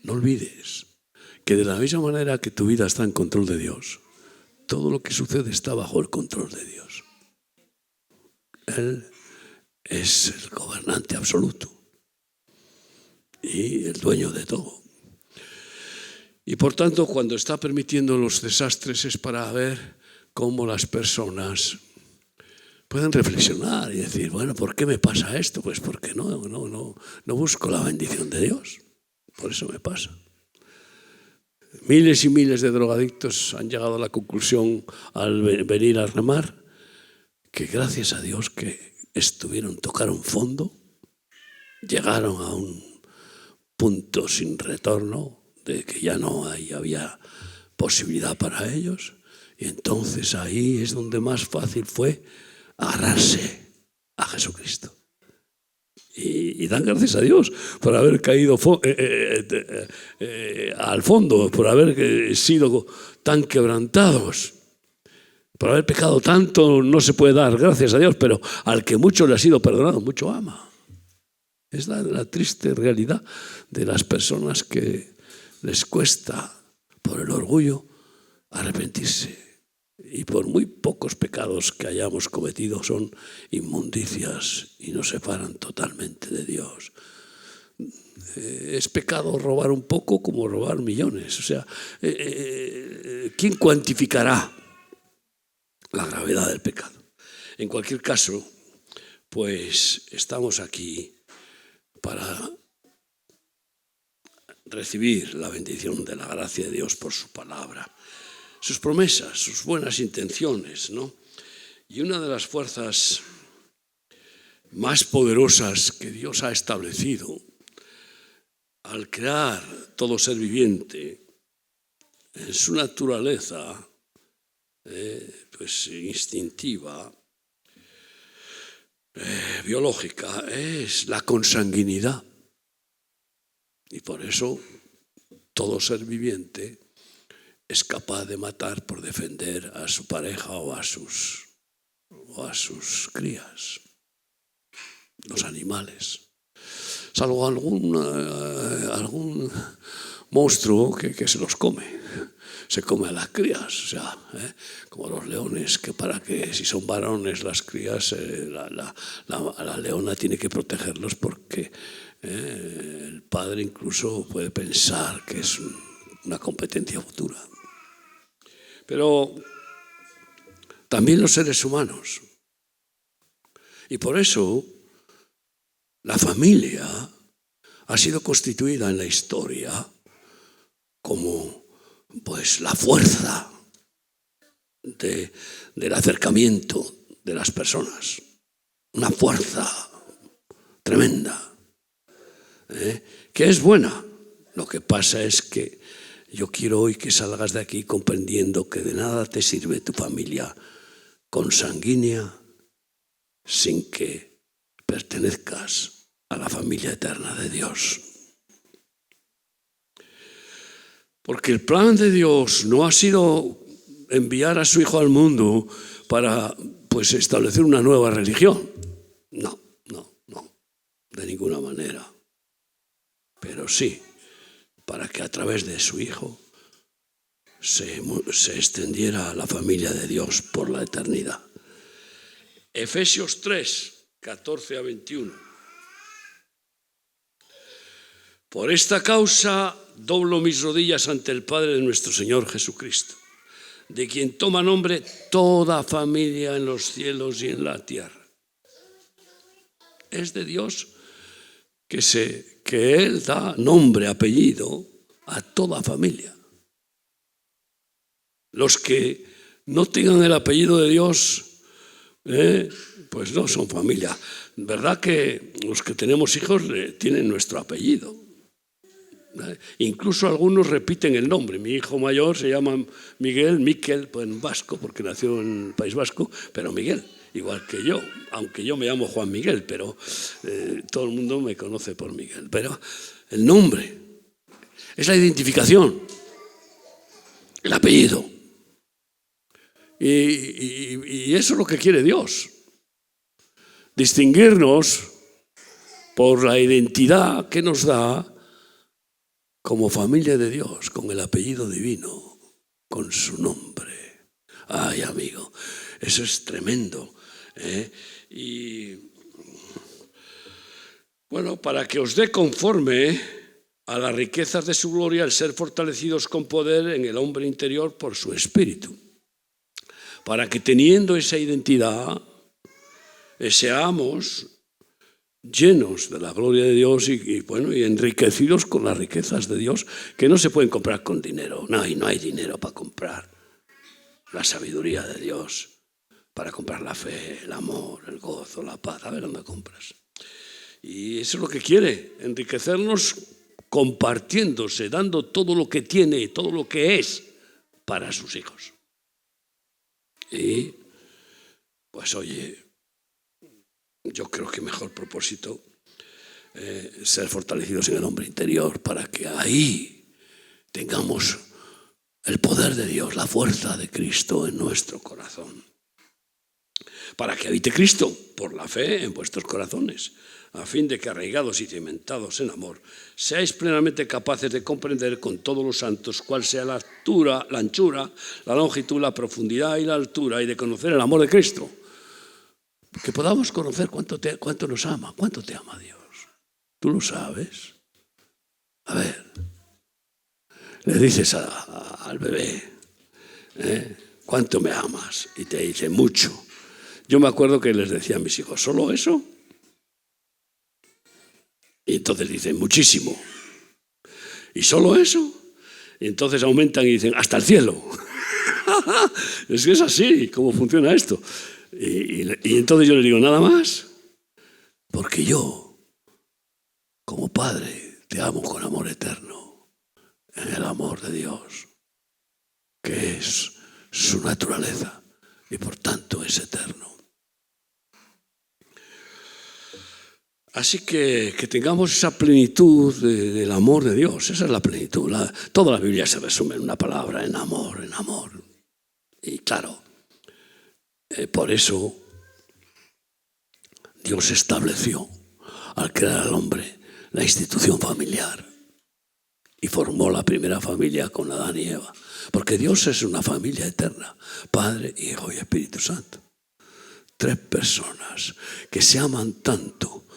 No olvides que de la misma manera que tu vida está en control de Dios, todo lo que sucede está bajo el control de Dios. Él es el gobernante absoluto y el dueño de todo. Y por tanto, cuando está permitiendo los desastres es para ver cómo las personas pueden reflexionar y decir, bueno, ¿por qué me pasa esto? Pues porque no busco la bendición de Dios. Por eso me pasa. Miles y miles de drogadictos han llegado a la conclusión al venir a remar que gracias a Dios que tocaron fondo, llegaron a un punto sin retorno de que ya no había posibilidad para ellos, y entonces ahí es donde más fácil fue agarrarse a Jesucristo. Y dan gracias a Dios por haber caído al fondo, por haber sido tan quebrantados, por haber pecado tanto. No se puede dar gracias a Dios, pero al que mucho le ha sido perdonado, mucho ama. Es la triste realidad de las personas que les cuesta, por el orgullo, arrepentirse. Y por muy pocos pecados que hayamos cometido son inmundicias y nos separan totalmente de Dios. Es pecado robar un poco como robar millones. O sea, ¿quién cuantificará la gravedad del pecado? En cualquier caso, pues estamos aquí para recibir la bendición de la gracia de Dios por su palabra, sus promesas, sus buenas intenciones, ¿no? Y una de las fuerzas más poderosas que Dios ha establecido al crear todo ser viviente en su naturaleza pues instintiva, biológica, es la consanguinidad. Y por eso todo ser viviente es capaz de matar por defender a su pareja o a sus crías, los animales. Salvo algún monstruo que se los come. Se come a las crías, o sea, como los leones, que si son varones las crías, la leona tiene que protegerlos porque el padre incluso puede pensar que es una competencia futura. Pero también los seres humanos. Y por eso la familia ha sido constituida en la historia como pues la fuerza del acercamiento de las personas. Una fuerza tremenda, que es buena. Lo que pasa es que yo quiero hoy que salgas de aquí comprendiendo que de nada te sirve tu familia consanguínea sin que pertenezcas a la familia eterna de Dios. Porque el plan de Dios no ha sido enviar a su Hijo al mundo para pues establecer una nueva religión. No, de ninguna manera. Pero sí, para que a través de su Hijo se extendiera la familia de Dios por la eternidad. Efesios 3, 14 a 21. Por esta causa doblo mis rodillas ante el Padre de nuestro Señor Jesucristo, de quien toma nombre toda familia en los cielos y en la tierra. Es de Dios que Él da nombre, apellido a toda familia. Los que no tengan el apellido de Dios, pues no son familia. ¿Verdad que los que tenemos hijos tienen nuestro apellido? Incluso algunos repiten el nombre. Mi hijo mayor se llama Miquel, pues en vasco, porque nació en el País Vasco, pero Miguel, igual que yo, aunque yo me llamo Juan Miguel, pero todo el mundo me conoce por Miguel. Pero el nombre es la identificación, el apellido. Y eso es lo que quiere Dios. Distinguirnos por la identidad que nos da como familia de Dios, con el apellido divino, con su nombre. Ay, amigo, eso es tremendo, ¿eh? Y bueno, para que os dé conforme a las riquezas de su gloria, el ser fortalecidos con poder en el hombre interior por su espíritu, para que teniendo esa identidad, seamos llenos de la gloria de Dios y enriquecidos con las riquezas de Dios, que no se pueden comprar con dinero. No hay dinero para comprar la sabiduría de Dios, para comprar la fe, el amor, el gozo, la paz. A ver dónde compras. Y eso es lo que quiere, enriquecernos compartiéndose, dando todo lo que tiene, todo lo que es para sus hijos. Y pues oye, yo creo que mejor propósito ser fortalecidos en el hombre interior, para que ahí tengamos el poder de Dios, la fuerza de Cristo en nuestro corazón, para que habite Cristo por la fe en vuestros corazones, a fin de que, arraigados y cimentados en amor, seáis plenamente capaces de comprender con todos los santos cuál sea la altura, la anchura, la longitud, la profundidad y la altura, y de conocer el amor de Cristo. Que podamos conocer cuánto nos ama, cuánto te ama Dios. ¿Tú lo sabes? A ver, le dices al bebé, ¿cuánto me amas? Y te dice, mucho. Yo me acuerdo que les decía a mis hijos, ¿solo eso? Y entonces dicen, muchísimo. ¿Y solo eso? Y entonces aumentan y dicen, hasta el cielo. Es que es así, ¿cómo funciona esto? Y entonces yo les digo, ¿nada más? Porque yo, como padre, te amo con amor eterno, en el amor de Dios, que es su naturaleza y por tanto es eterno. Así que tengamos esa plenitud del amor de Dios. Esa es la plenitud. Toda la Biblia se resume en una palabra, en amor, en amor. Y claro, por eso Dios estableció, al crear al hombre, la institución familiar y formó la primera familia con Adán y Eva. Porque Dios es una familia eterna, Padre, Hijo y Espíritu Santo. 3 personas que se aman tanto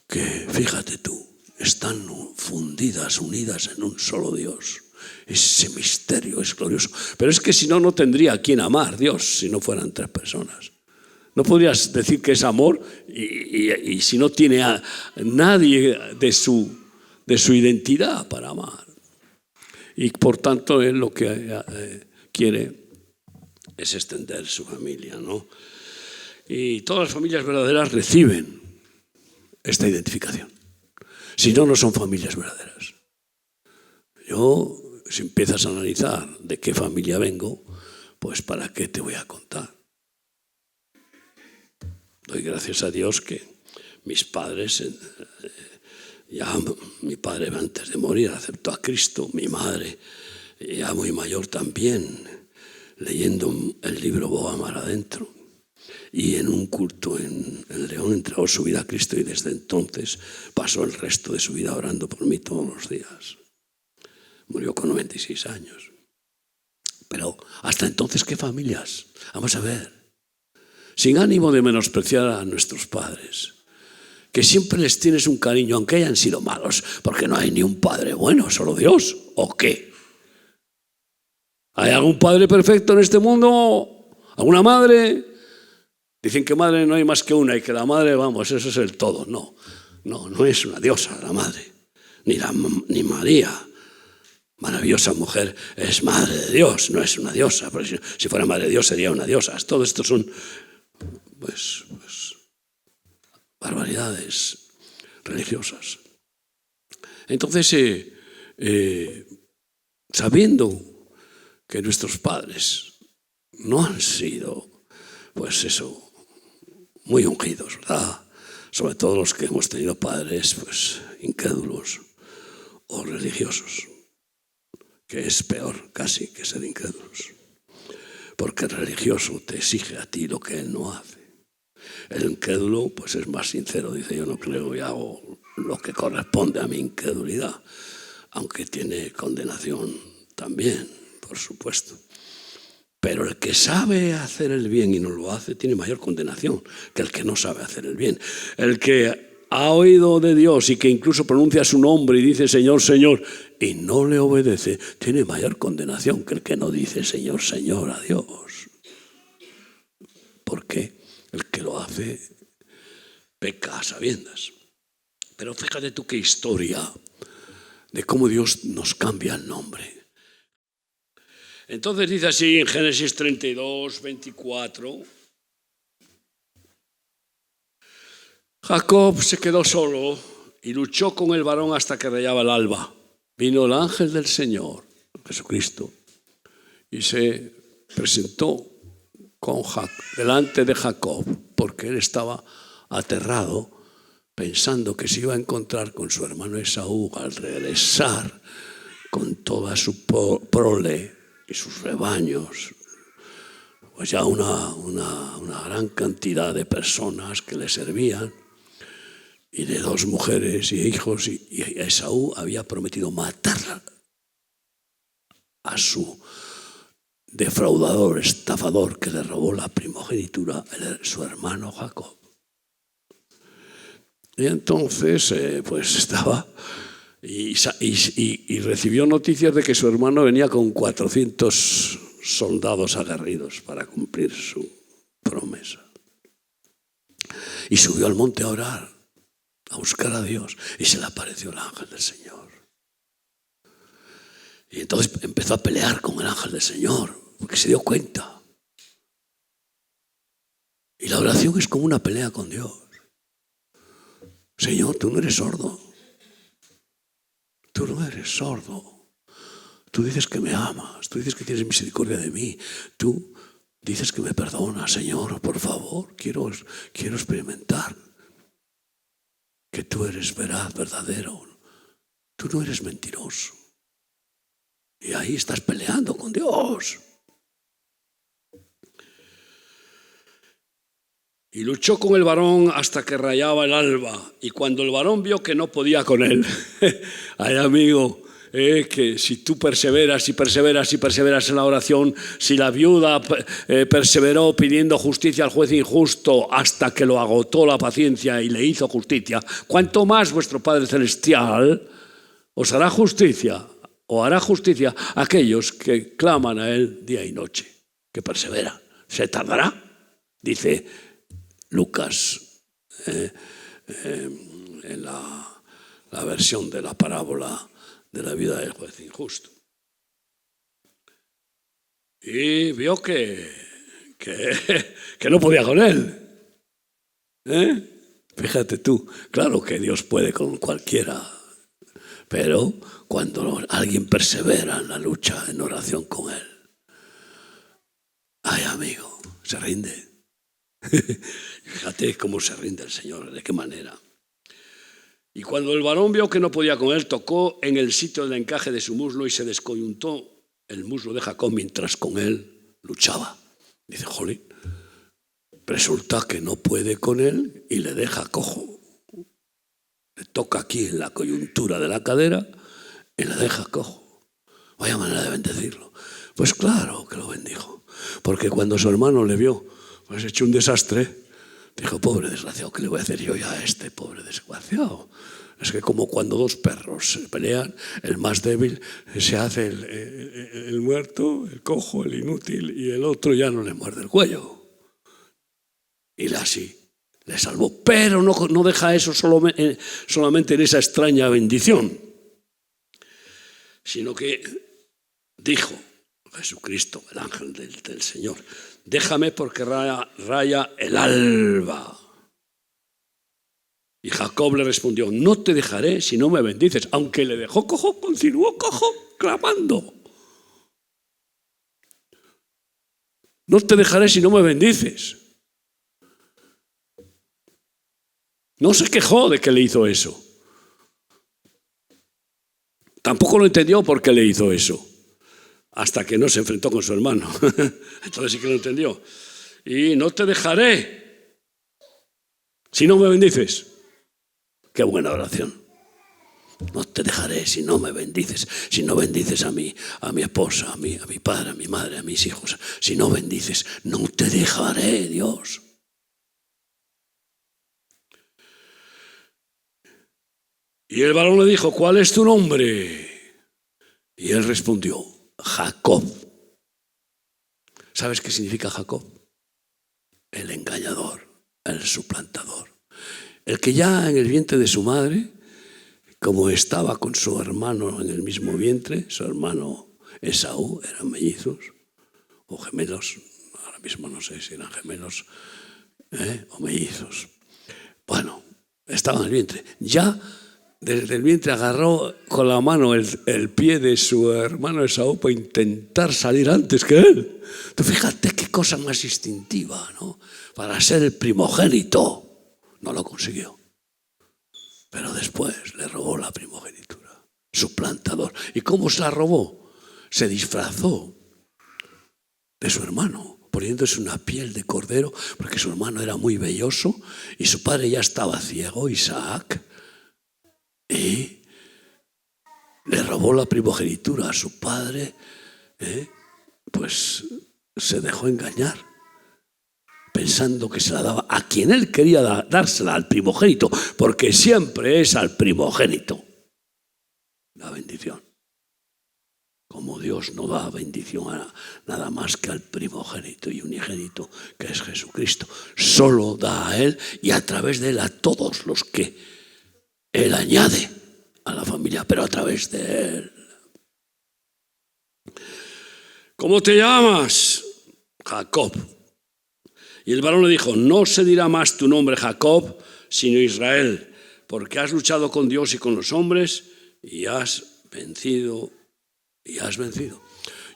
que, fíjate tú, están fundidas, unidas en un solo Dios. Ese misterio es glorioso. Pero es que si no, no tendría a quien amar Dios si no fueran 3 personas. No podrías decir que es amor y si no tiene a nadie de su identidad para amar. Y por tanto él lo que quiere es extender su familia, ¿no? Y todas las familias verdaderas reciben esta identificación. Si no, no son familias verdaderas. Yo, si empiezas a analizar de qué familia vengo, pues ¿para qué te voy a contar? Doy gracias a Dios que mis padres, ya mi padre antes de morir aceptó a Cristo, mi madre ya muy mayor también, leyendo el libro Boga Mar Adentro. Y en un culto en León entregó su vida a Cristo y desde entonces pasó el resto de su vida orando por mí todos los días. Murió con 96 años. Pero hasta entonces, ¿qué familias? Vamos a ver. Sin ánimo de menospreciar a nuestros padres, que siempre les tienes un cariño, aunque hayan sido malos, porque no hay ni un padre bueno, solo Dios. ¿O qué? ¿Hay algún padre perfecto en este mundo? ¿Alguna madre? Dicen que madre no hay más que una y que la madre, vamos, eso es el todo. No es una diosa la madre, ni María, maravillosa mujer, es madre de Dios, no es una diosa. Porque si fuera madre de Dios sería una diosa. Todo esto son pues barbaridades religiosas. Entonces, sabiendo que nuestros padres no han sido, pues eso, muy ungidos, ¿verdad? Sobre todo los que hemos tenido padres, pues, incrédulos o religiosos, que es peor casi que ser incrédulos, porque el religioso te exige a ti lo que él no hace. El incrédulo, pues, es más sincero, dice, yo no creo y hago lo que corresponde a mi incredulidad. aunque tiene condenación también, por supuesto. Pero el que sabe hacer el bien y no lo hace tiene mayor condenación que el que no sabe hacer el bien. El que ha oído de Dios y que incluso pronuncia su nombre y dice Señor, Señor, y no le obedece, tiene mayor condenación que el que no dice Señor, Señor a Dios. ¿Por qué? El que lo hace peca a sabiendas. Pero fíjate tú qué historia de cómo Dios nos cambia el nombre. Entonces dice así en Génesis 32, 24. Jacob se quedó solo y luchó con el varón hasta que rayaba el alba. Vino el ángel del Señor, Jesucristo, y se presentó delante de Jacob, porque él estaba aterrado, pensando que se iba a encontrar con su hermano Esaú al regresar con toda su prole y sus rebaños, pues ya una gran cantidad de personas que le servían, y de 2 mujeres y hijos, y Esaú había prometido matar a su defraudador, estafador, que le robó la primogenitura, su hermano Jacob. Y entonces pues estaba y recibió noticias de que su hermano venía con 400 soldados aguerridos para cumplir su promesa. Y subió al monte a orar, a buscar a Dios, y se le apareció el ángel del Señor. Y entonces empezó a pelear con el ángel del Señor, porque se dio cuenta. Y la oración es como una pelea con Dios. Señor, tú no eres sordo. Tú no eres sordo. Tú dices que me amas, tú dices que tienes misericordia de mí, tú dices que me perdonas, Señor, por favor, quiero experimentar que tú eres veraz, verdadero. Tú no eres mentiroso. Y ahí estás peleando con Dios. Y luchó con el varón hasta que rayaba el alba. Y cuando el varón vio que no podía con él, ay amigo, que si tú perseveras y perseveras y perseveras en la oración, si la viuda perseveró pidiendo justicia al juez injusto hasta que lo agotó la paciencia y le hizo justicia, ¿cuánto más vuestro Padre Celestial os hará justicia o hará justicia a aquellos que claman a Él día y noche, que perseveran? ¿Se tardará? Dice Lucas, en la versión de la parábola de la vida del juez injusto. Y vio que no podía con él. Fíjate tú, claro que Dios puede con cualquiera, pero cuando alguien persevera en la lucha, en oración con Él, ay amigo, se rinde. Fíjate cómo se rinde el Señor, de qué manera. Y cuando el varón vio que no podía con él, tocó en el sitio del encaje de su muslo y se descoyuntó el muslo de Jacob mientras con él luchaba. Dice, jolín, resulta que no puede con él y le deja cojo. Le toca aquí en la coyuntura de la cadera y le deja cojo. Vaya manera de bendecirlo. Pues claro que lo bendijo, porque cuando su hermano le vio pues hecho un desastre, dijo, pobre desgraciado, ¿qué le voy a hacer yo ya a este pobre desgraciado? Es que como cuando 2 perros se pelean, el más débil se hace el muerto, el cojo, el inútil, y el otro ya no le muerde el cuello. Y así le salvó. Pero no deja eso solamente en esa extraña bendición, sino que dijo Jesucristo, el ángel del Señor, déjame porque raya el alba. Y Jacob le respondió, no te dejaré si no me bendices. Aunque le dejó cojo, continuó cojo, clamando. No te dejaré si no me bendices. No se quejó de que le hizo eso. Tampoco lo entendió por qué le hizo eso, hasta que no se enfrentó con su hermano. Entonces sí que lo entendió. Y no te dejaré si no me bendices. Qué buena oración. No te dejaré si no me bendices, si no bendices a mí, a mi esposa, a mi padre, a mi madre, a mis hijos. Si no bendices, no te dejaré, Dios. Y el varón le dijo, ¿cuál es tu nombre? Y él respondió, Jacob. ¿Sabes qué significa Jacob? El engañador, el suplantador. El que ya en el vientre de su madre, como estaba con su hermano en el mismo vientre, su hermano Esaú, eran mellizos o gemelos, ahora mismo no sé si eran gemelos o mellizos. Bueno, estaba en el vientre. Ya desde el vientre agarró con la mano el pie de su hermano Esaú para intentar salir antes que él. Tú fíjate qué cosa más instintiva, ¿no? Para ser el primogénito. No lo consiguió. Pero después le robó la primogenitura. Suplantador. ¿Y cómo se la robó? Se disfrazó de su hermano, poniéndose una piel de cordero, porque su hermano era muy velloso y su padre ya estaba ciego, Isaac, y le robó la primogenitura a su padre, pues se dejó engañar, pensando que se la daba a quien él quería dársela, al primogénito, porque siempre es al primogénito la bendición. Como Dios no da bendición a nada más que al primogénito y unigénito, que es Jesucristo. Solo da a Él y a través de Él a todos los que Él añade a la familia, pero a través de Él. ¿Cómo te llamas? Jacob. Y el varón le dijo, no se dirá más tu nombre Jacob, sino Israel, porque has luchado con Dios y con los hombres y has vencido.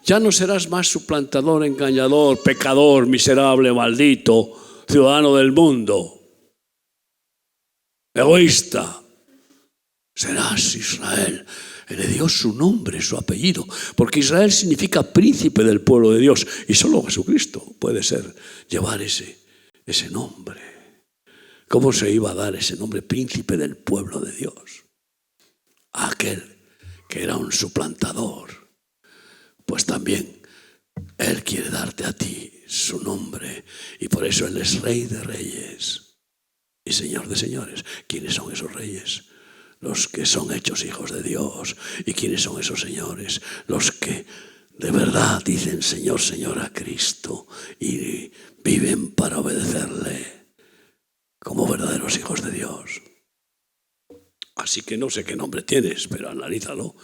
Ya no serás más suplantador, engañador, pecador, miserable, maldito, ciudadano del mundo, egoísta. Serás Israel. Le dio su nombre, su apellido, porque Israel significa príncipe del pueblo de Dios y solo Jesucristo puede llevar ese nombre. ¿Cómo se iba a dar ese nombre, príncipe del pueblo de Dios? A aquel que era un suplantador. Pues también Él quiere darte a ti su nombre y por eso Él es Rey de Reyes y Señor de Señores. ¿Quiénes son esos reyes? Los que son hechos hijos de Dios. ¿Y quiénes son esos señores? Los que de verdad dicen Señor, Señor a Cristo y viven para obedecerle como verdaderos hijos de Dios. Así que no sé qué nombre tienes, pero analízalo,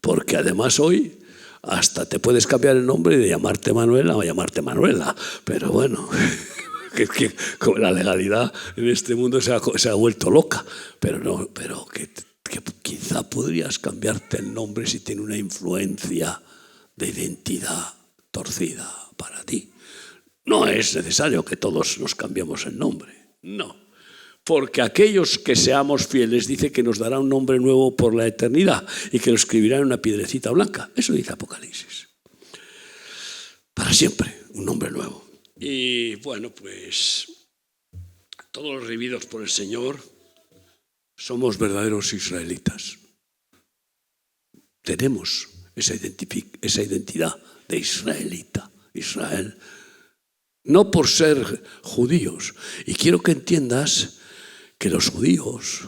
porque además hoy hasta te puedes cambiar el nombre de llamarte Manuela o llamarte Manuela, pero bueno, que la legalidad en este mundo se ha vuelto loca, pero que quizá podrías cambiarte el nombre si tiene una influencia de identidad torcida para ti. No es necesario que todos nos cambiemos el nombre, no. Porque aquellos que seamos fieles dice que nos dará un nombre nuevo por la eternidad y que lo escribirá en una piedrecita blanca. Eso dice Apocalipsis. Para siempre, un nombre nuevo. Y bueno, pues todos los redimidos por el Señor somos verdaderos israelitas. Tenemos esa identidad de israelita, Israel. No por ser judíos. Y quiero que entiendas que los judíos,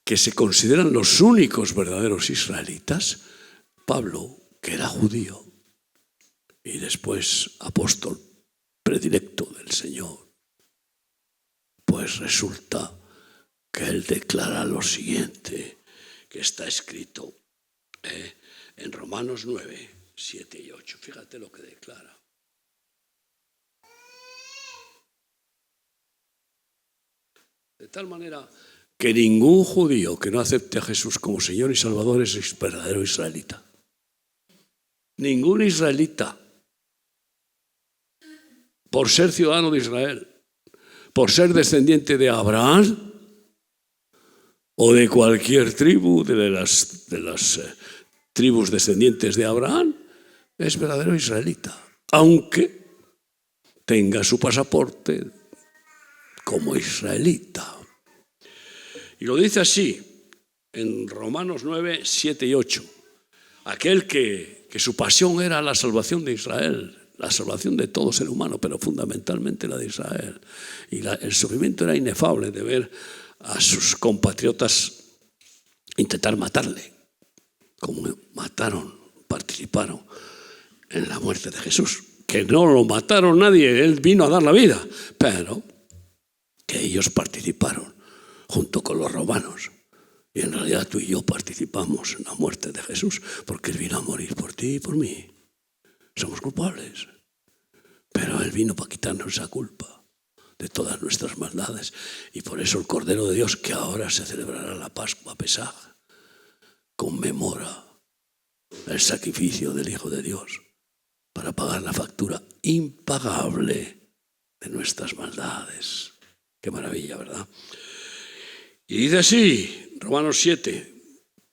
que se consideran los únicos verdaderos israelitas, Pablo, que era judío y después apóstol predilecto del Señor, pues resulta que él declara lo siguiente, que está escrito en Romanos 9, 7 y 8. Fíjate lo que declara. De tal manera que ningún judío que no acepte a Jesús como Señor y Salvador es verdadero israelita. Ningún israelita, por ser ciudadano de Israel, por ser descendiente de Abraham o de cualquier tribu de las tribus descendientes de Abraham, es verdadero israelita, aunque tenga su pasaporte como israelita. Y lo dice así en Romanos 9, 7 y 8. Aquel que su pasión era la salvación de Israel, la salvación de todo ser humano, pero fundamentalmente la de Israel. Y el sufrimiento era inefable de ver a sus compatriotas intentar matarle, como participaron en la muerte de Jesús. Que no lo mataron nadie, él vino a dar la vida, pero que ellos participaron junto con los romanos. Y en realidad tú y yo participamos en la muerte de Jesús, porque él vino a morir por ti y por mí. Somos culpables, pero él vino para quitarnos esa culpa de todas nuestras maldades. Y por eso el Cordero de Dios, que ahora se celebrará la Pascua Pesaj, conmemora el sacrificio del Hijo de Dios para pagar la factura impagable de nuestras maldades. Qué maravilla, ¿verdad? Y dice así, Romanos 7,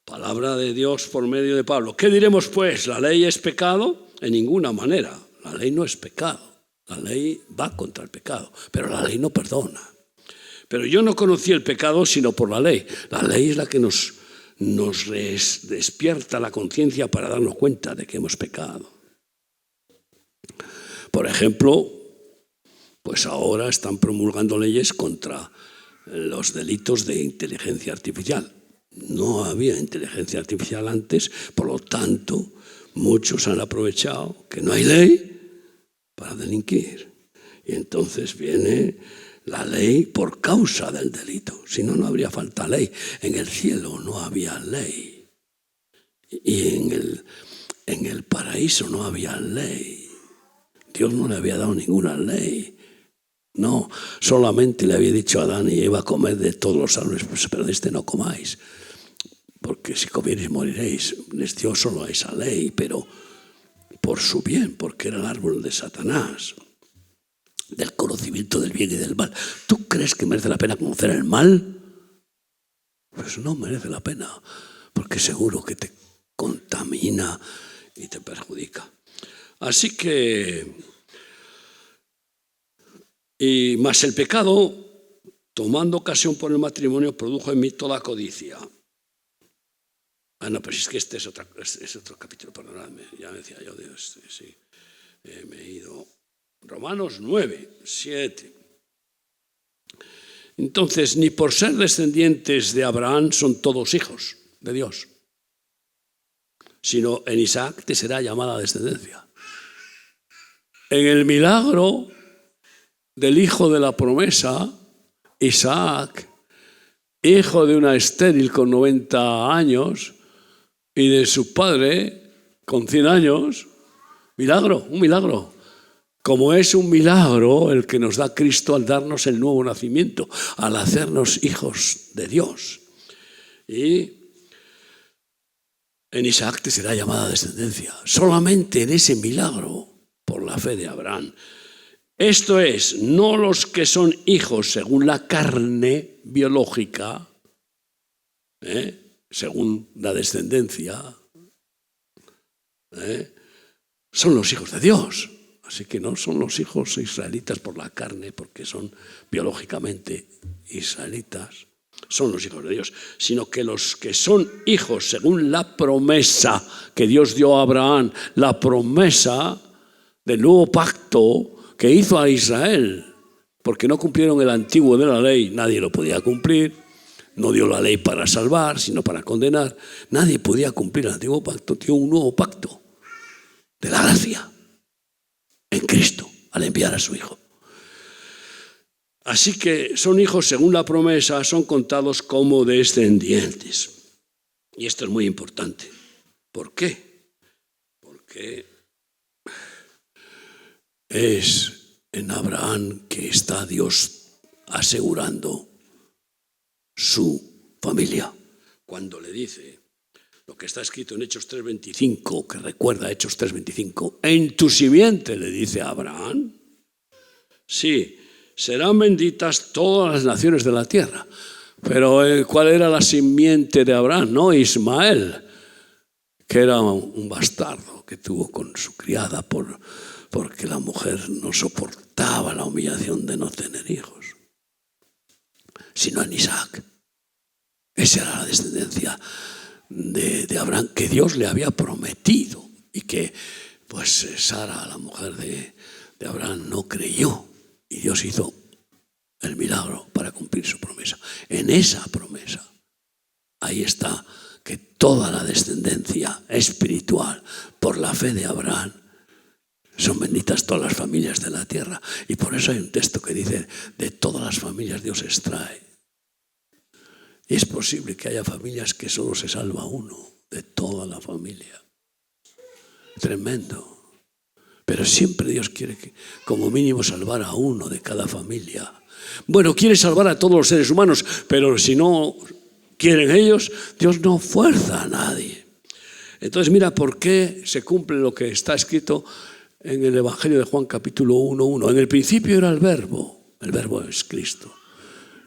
palabra de Dios por medio de Pablo. ¿Qué diremos pues? ¿La ley es pecado? En ninguna manera. La ley no es pecado. La ley va contra el pecado, pero la ley no perdona. Pero yo no conocí el pecado sino por la ley. La ley es la que nos despierta la conciencia para darnos cuenta de que hemos pecado. Por ejemplo, pues ahora están promulgando leyes contra los delitos de inteligencia artificial. No había inteligencia artificial antes, por lo tanto, muchos han aprovechado que no hay ley para delinquir. Y entonces viene la ley por causa del delito. Si no, no habría falta ley. En el cielo no había ley. Y en el paraíso no había ley. Dios no le había dado ninguna ley. No, solamente le había dicho a Adán y Eva a comer de todos los árboles, pero de este no comáis, porque si comierais moriréis. Les dio solo esa ley, pero por su bien, porque era el árbol de Satanás, del conocimiento del bien y del mal. ¿Tú crees que merece la pena conocer el mal? Pues no merece la pena, porque seguro que te contamina y te perjudica. Así que, y más el pecado, tomando ocasión por el matrimonio, produjo en mí toda codicia. No, pero es que este es otro capítulo, perdonadme, ya me decía yo, Dios, sí, me he ido. Romanos 9, 7. Entonces, ni por ser descendientes de Abraham son todos hijos de Dios, sino en Isaac te será llamada descendencia. En el milagro del hijo de la promesa, Isaac, hijo de una estéril con 90 años y de su padre con 100 años, milagro, un milagro. Como es un milagro el que nos da Cristo al darnos el nuevo nacimiento, al hacernos hijos de Dios. Y en Isaac te será llamada descendencia. Solamente en ese milagro, por la fe de Abraham. Esto es, no los que son hijos según la carne biológica, según la descendencia, son los hijos de Dios. Así que no son los hijos israelitas por la carne, porque son biológicamente israelitas, son los hijos de Dios, sino que los que son hijos según la promesa que Dios dio a Abraham, la promesa del nuevo pacto que hizo a Israel, porque no cumplieron el antiguo de la ley, nadie lo podía cumplir, no dio la ley para salvar, sino para condenar, nadie podía cumplir el antiguo pacto, dio un nuevo pacto de la gracia en Cristo al enviar a su Hijo. Así que son hijos según la promesa, son contados como descendientes. Y esto es muy importante. ¿Por qué? Porque es en Abraham que está Dios asegurando su familia. Cuando le dice lo que está escrito en Hechos 3:25, que recuerda Hechos 3:25, en tu simiente, le dice a Abraham, sí, serán benditas todas las naciones de la tierra. Pero ¿cuál era la simiente de Abraham? No, Ismael, que era un bastardo que tuvo con su criada porque la mujer no soportaba la humillación de no tener hijos, sino en Isaac. Esa era la descendencia de Abraham que Dios le había prometido y que pues Sara, la mujer de Abraham, no creyó y Dios hizo el milagro para cumplir su promesa. En esa promesa, ahí está que toda la descendencia espiritual por la fe de Abraham son benditas todas las familias de la tierra. Y por eso hay un texto que dice, de todas las familias Dios extrae. Y es posible que haya familias que solo se salva uno de toda la familia. Tremendo. Pero siempre Dios quiere que, como mínimo, salvar a uno de cada familia. Bueno, quiere salvar a todos los seres humanos, pero si no quieren ellos, Dios no fuerza a nadie. Entonces mira por qué se cumple lo que está escrito en el Evangelio de Juan capítulo 1:1. En el principio era el verbo es Cristo.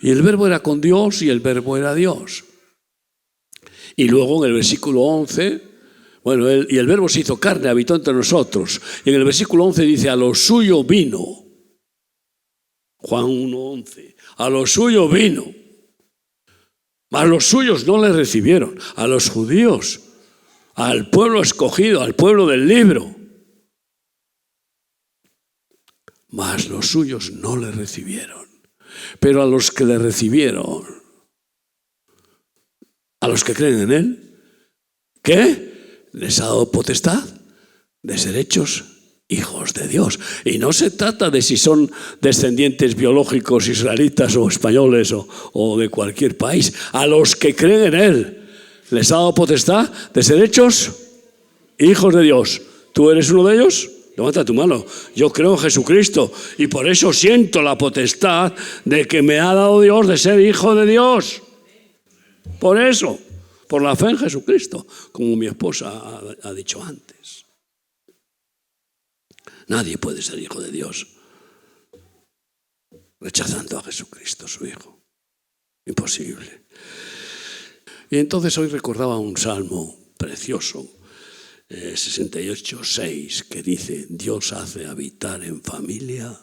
Y el verbo era con Dios y el verbo era Dios. Y luego en el versículo 11, y el verbo se hizo carne, habitó entre nosotros. Y en el versículo 11 dice, a lo suyo vino. Juan 1:11. A lo suyo vino. Mas los suyos no le recibieron. A los judíos, al pueblo escogido, al pueblo del libro. Mas los suyos no le recibieron. Pero a los que le recibieron, a los que creen en él, ¿qué? Les ha dado potestad de ser hechos hijos de Dios. Y no se trata de si son descendientes biológicos israelitas o españoles o de cualquier país. A los que creen en él, les ha dado potestad de ser hechos hijos de Dios. ¿Tú eres uno de ellos? Levanta tu mano. Yo creo en Jesucristo y por eso siento la potestad de que me ha dado Dios de ser hijo de Dios. Por eso, por la fe en Jesucristo, como mi esposa ha dicho antes. Nadie puede ser hijo de Dios rechazando a Jesucristo, su Hijo. Imposible. Y entonces hoy recordaba un salmo precioso, 68:6, que dice, Dios hace habitar en familia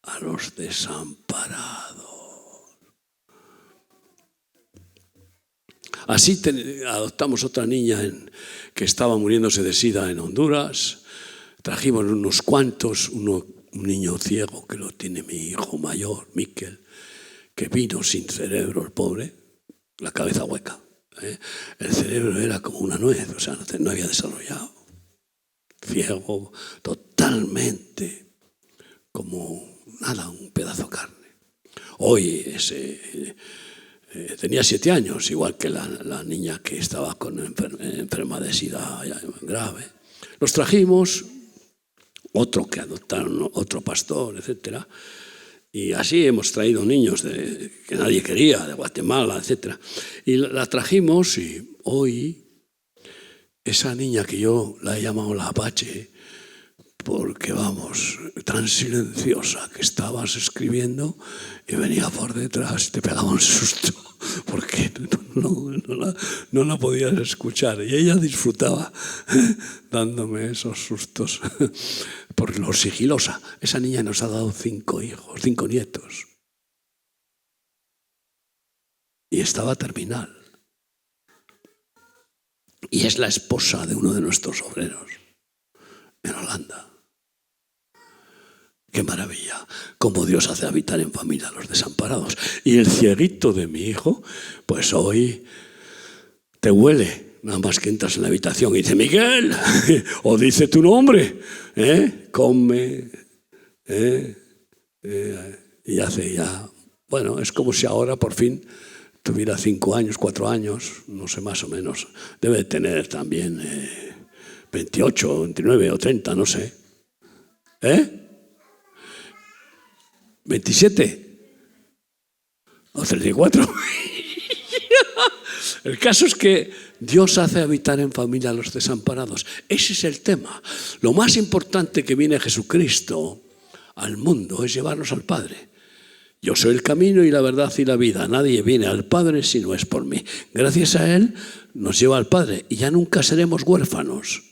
a los desamparados. Así adoptamos otra niña que estaba muriéndose de sida en Honduras. Trajimos unos cuantos, un niño ciego que lo tiene mi hijo mayor, Miquel, que vino sin cerebro el pobre, la cabeza hueca. El cerebro era como una nuez, o sea, no había desarrollado. Ciego, totalmente, como nada, un pedazo de carne. Hoy tenía 7 años, igual que la niña que estaba enferma de sida grave. Los trajimos, otro que adoptaron, otro pastor, etcétera. Y así hemos traído niños que nadie quería, de Guatemala, etcétera. Y la trajimos y hoy esa niña que yo la he llamado la Apache, porque vamos, tan silenciosa que estabas escribiendo y venía por detrás, te pegaba un susto, porque no la podías escuchar. Y ella disfrutaba dándome esos sustos, por lo sigilosa. Esa niña nos ha dado 5 hijos, 5 nietos. Y estaba terminal. Y es la esposa de uno de nuestros obreros en Holanda. Qué maravilla, cómo Dios hace habitar en familia a los desamparados. Y el cieguito de mi hijo, pues hoy te huele, nada más que entras en la habitación y dice, Miguel, o dice tu nombre, come, y hace ya, bueno, es como si ahora por fin tuviera 5 años, 4 años, no sé, más o menos. Debe tener también 28, 29 o 30, no sé. 27 o 34. El caso es que Dios hace habitar en familia a los desamparados. Ese es el tema. Lo más importante que viene Jesucristo al mundo es llevarnos al Padre. Yo soy el camino y la verdad y la vida. Nadie viene al Padre si no es por mí. Gracias a Él nos lleva al Padre y ya nunca seremos huérfanos.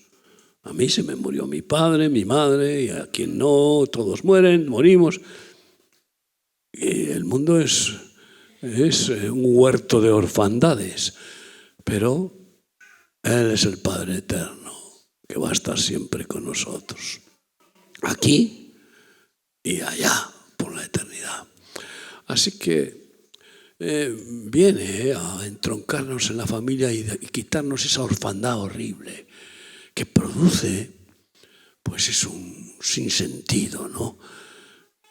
A mí se me murió mi padre, mi madre, y a quien no, todos mueren, morimos. Y el mundo es es un huerto de orfandades, pero Él es el Padre eterno, que va a estar siempre con nosotros, aquí y allá, por la eternidad. Así que viene a entroncarnos en la familia y quitarnos esa orfandad horrible que produce, pues es un sinsentido, ¿no?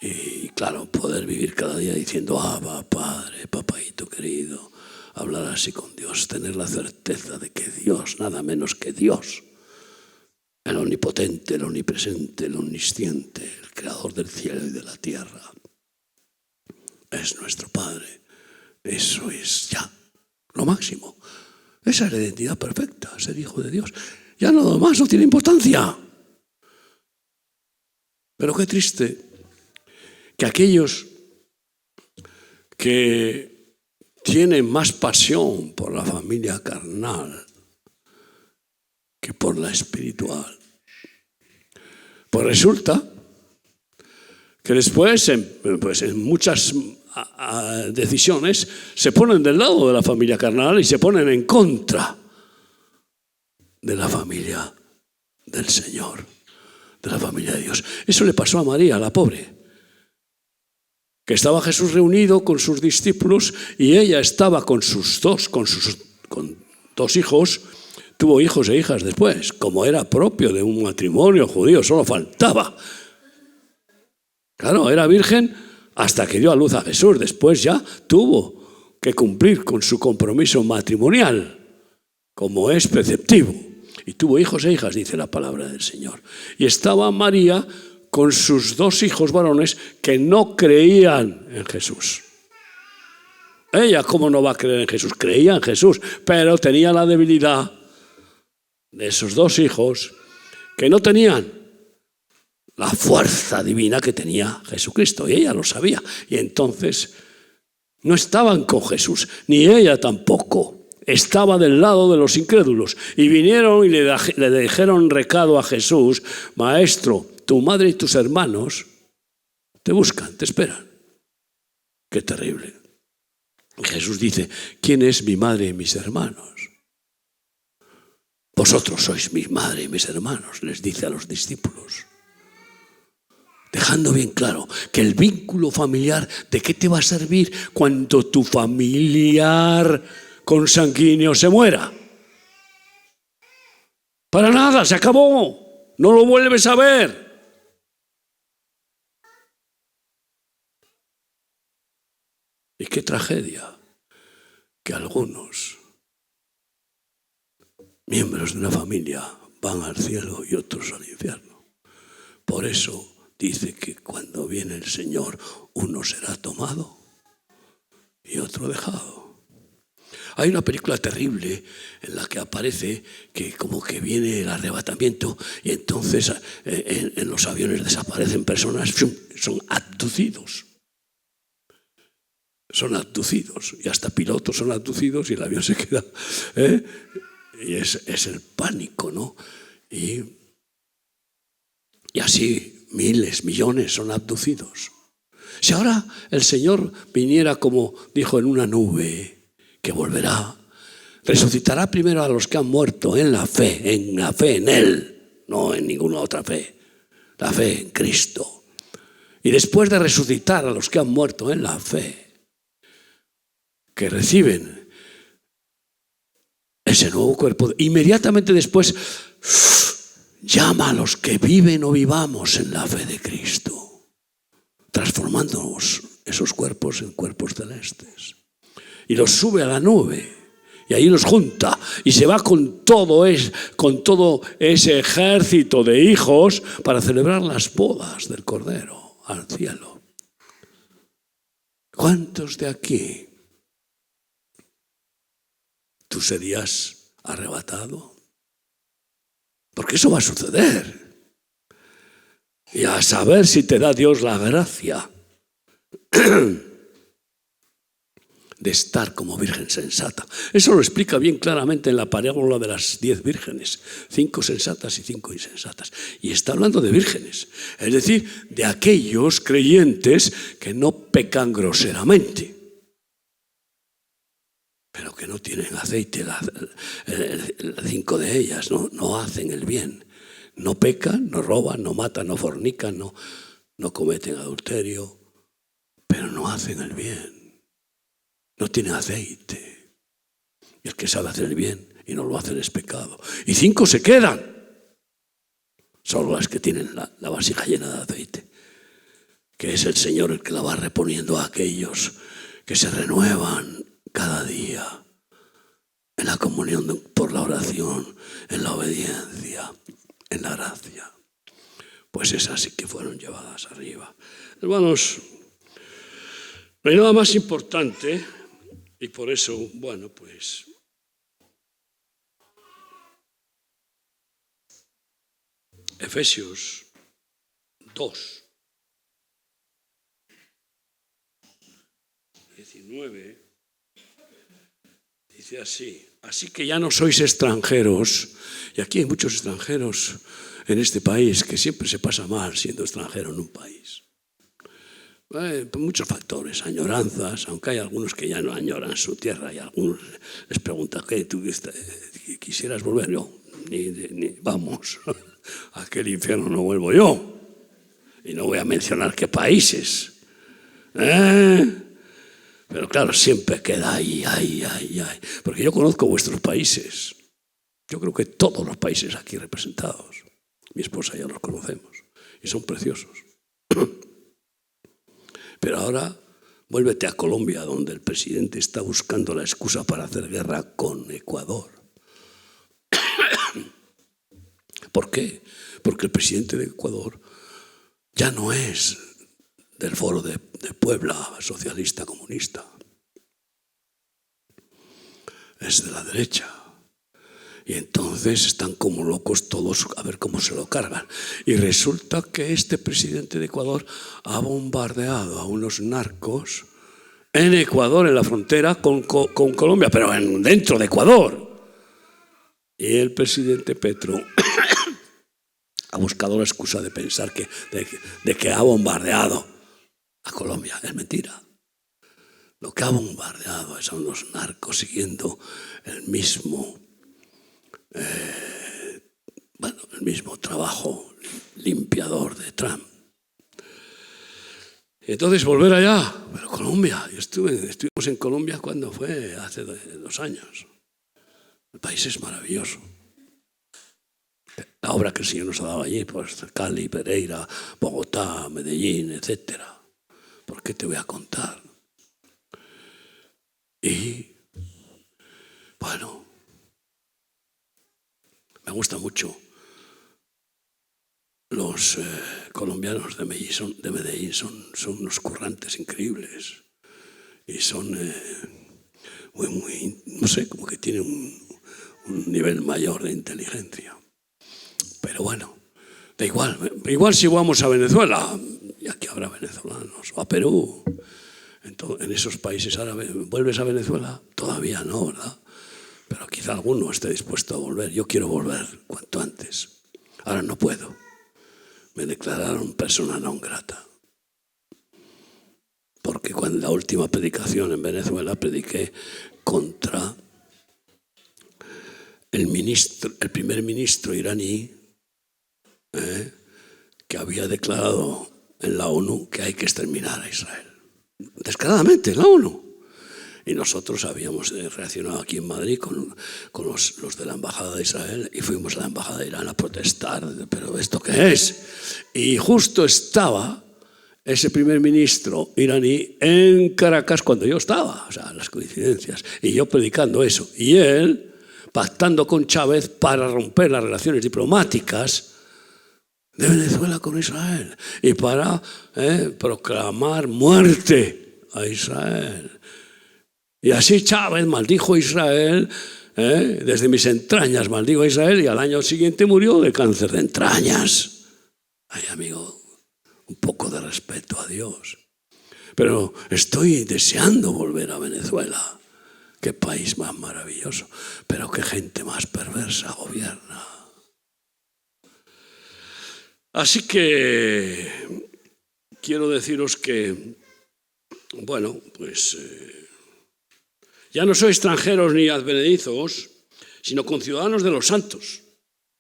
Y claro, poder vivir cada día diciendo, Abba, Padre, papaíto querido, hablar así con Dios, tener la certeza de que Dios, nada menos que Dios, el omnipotente, el omnipresente, el omnisciente, el creador del cielo y de la tierra, es nuestro Padre. Eso es ya lo máximo. Esa es la identidad perfecta, ser hijo de Dios. Ya nada más no tiene importancia. Pero qué triste que aquellos que tienen más pasión por la familia carnal que por la espiritual, pues resulta que después en muchas decisiones se ponen del lado de la familia carnal y se ponen en contra de la familia del Señor, de la familia de Dios. Eso le pasó a María, la pobre, que estaba Jesús reunido con sus discípulos y ella estaba con dos hijos. Tuvo hijos e hijas después, como era propio de un matrimonio judío, solo faltaba. Claro, era virgen hasta que dio a luz a Jesús. Después ya tuvo que cumplir con su compromiso matrimonial, como es preceptivo. Y tuvo hijos e hijas, dice la palabra del Señor. Y estaba María con sus dos hijos varones que no creían en Jesús. Ella, ¿cómo no va a creer en Jesús? Creía en Jesús, pero tenía la debilidad de esos dos hijos que no tenían la fuerza divina que tenía Jesucristo, y ella lo sabía, y entonces no estaban con Jesús, ni ella tampoco, estaba del lado de los incrédulos, y vinieron y le dijeron recado a Jesús: Maestro, tu madre y tus hermanos te buscan, te esperan. Qué terrible. Y Jesús dice: ¿quién es mi madre y mis hermanos? Vosotros sois mi madre y mis hermanos, les dice a los discípulos. Dejando bien claro que el vínculo familiar, ¿de qué te va a servir cuando tu familiar consanguíneo se muera? Para nada, se acabó. No lo vuelves a ver. Y qué tragedia que algunos miembros de una familia van al cielo y otros al infierno. Por eso dice que cuando viene el Señor, uno será tomado y otro dejado. Hay una película terrible en la que aparece que como que viene el arrebatamiento y entonces en los aviones desaparecen personas, son abducidos. Son abducidos y hasta pilotos son abducidos y el avión se queda. Y es el pánico, ¿no? Y así miles, millones son abducidos. Si ahora el Señor viniera, como dijo, en una nube, que volverá, resucitará primero a los que han muerto en la fe en Él, no en ninguna otra fe, la fe en Cristo. Y después de resucitar a los que han muerto en la fe, que reciben ese nuevo cuerpo, inmediatamente después llama a los que viven o vivamos en la fe de Cristo, transformándonos esos cuerpos en cuerpos celestes. Y los sube a la nube y ahí los junta y se va con todo ese ejército de hijos para celebrar las bodas del Cordero al cielo. ¿Cuántos de aquí tú serías arrebatado? Porque eso va a suceder. Y a saber si te da Dios la gracia de estar como virgen sensata. Eso lo explica bien claramente en la parábola de las 10 vírgenes. 5 sensatas y 5 insensatas. Y está hablando de vírgenes. Es decir, de aquellos creyentes que no pecan groseramente. pero que no tienen aceite, 5 de ellas, no hacen el bien. No pecan, no roban, no matan, no fornican, no cometen adulterio, pero no hacen el bien. No tienen aceite. Y el que sabe hacer el bien y no lo hacen es pecado. Y 5 se quedan. Son las que tienen la vasija llena de aceite, que es el Señor el que la va reponiendo a aquellos que se renuevan cada día en la comunión por la oración, en la obediencia, en la gracia. Pues esas sí que fueron llevadas arriba. Hermanos, no hay nada más importante y por eso, bueno, pues Efesios 2, 19, dice así: así que ya no sois extranjeros, y aquí hay muchos extranjeros en este país, que siempre se pasa mal siendo extranjero en un país. Muchos factores, añoranzas, aunque hay algunos que ya no añoran su tierra, y algunos les preguntan, ¿qué tú quisieras volver? Yo, ni vamos, a aquel infierno no vuelvo yo. Y no voy a mencionar qué países. Pero claro, siempre queda ahí. Porque yo conozco vuestros países. Yo creo que todos los países aquí representados, mi esposa y yo los conocemos, y son preciosos. Pero ahora vuélvete a Colombia, donde el presidente está buscando la excusa para hacer guerra con Ecuador. ¿Por qué? Porque el presidente de Ecuador ya no es del foro de Puebla socialista comunista. Es de la derecha. Y entonces están como locos todos a ver cómo se lo cargan. Y resulta que este presidente de Ecuador ha bombardeado a unos narcos en Ecuador, en la frontera con Colombia, pero dentro de Ecuador. Y el presidente Petro ha buscado la excusa de pensar de que ha bombardeado a Colombia. Es mentira. Lo que ha bombardeado son los narcos siguiendo el mismo trabajo limpiador de Trump. Entonces volver allá, pero Colombia, estuvimos en Colombia cuando fue hace 2 años. El país es maravilloso. La obra que el Señor nos ha dado allí, pues Cali, Pereira, Bogotá, Medellín, etcétera. ¿Por qué te voy a contar? Y bueno, me gusta mucho. Los colombianos de Medellín son unos currantes increíbles y son muy, no sé, como que tienen un nivel mayor de inteligencia. Pero bueno, da igual si vamos a Venezuela, y aquí habrá venezolanos, o a Perú, en esos países árabes. ¿Vuelves a Venezuela? Todavía no, ¿verdad? Pero quizá alguno esté dispuesto a volver. Yo quiero volver cuanto antes. Ahora no puedo. Me declararon persona non grata. Porque cuando la última predicación en Venezuela prediqué contra el primer ministro iraní, que había declarado en la ONU que hay que exterminar a Israel. Descaradamente, en la ONU. Y nosotros habíamos reaccionado aquí en Madrid con los de la Embajada de Israel y fuimos a la Embajada de Irán a protestar. ¿Pero esto qué es? Y justo estaba ese primer ministro iraní en Caracas cuando yo estaba. O sea, las coincidencias. Y yo predicando eso. Y él pactando con Chávez para romper las relaciones diplomáticas de Venezuela con Israel. Y para proclamar muerte a Israel. Y así Chávez maldijo a Israel, desde mis entrañas maldigo a Israel, y al año siguiente murió de cáncer de entrañas. Ay, amigo, un poco de respeto a Dios. Pero estoy deseando volver a Venezuela. Qué país más maravilloso, pero qué gente más perversa gobierna. Así que quiero deciros que, bueno, pues Ya no sois extranjeros ni advenedizos, sino conciudadanos de los santos.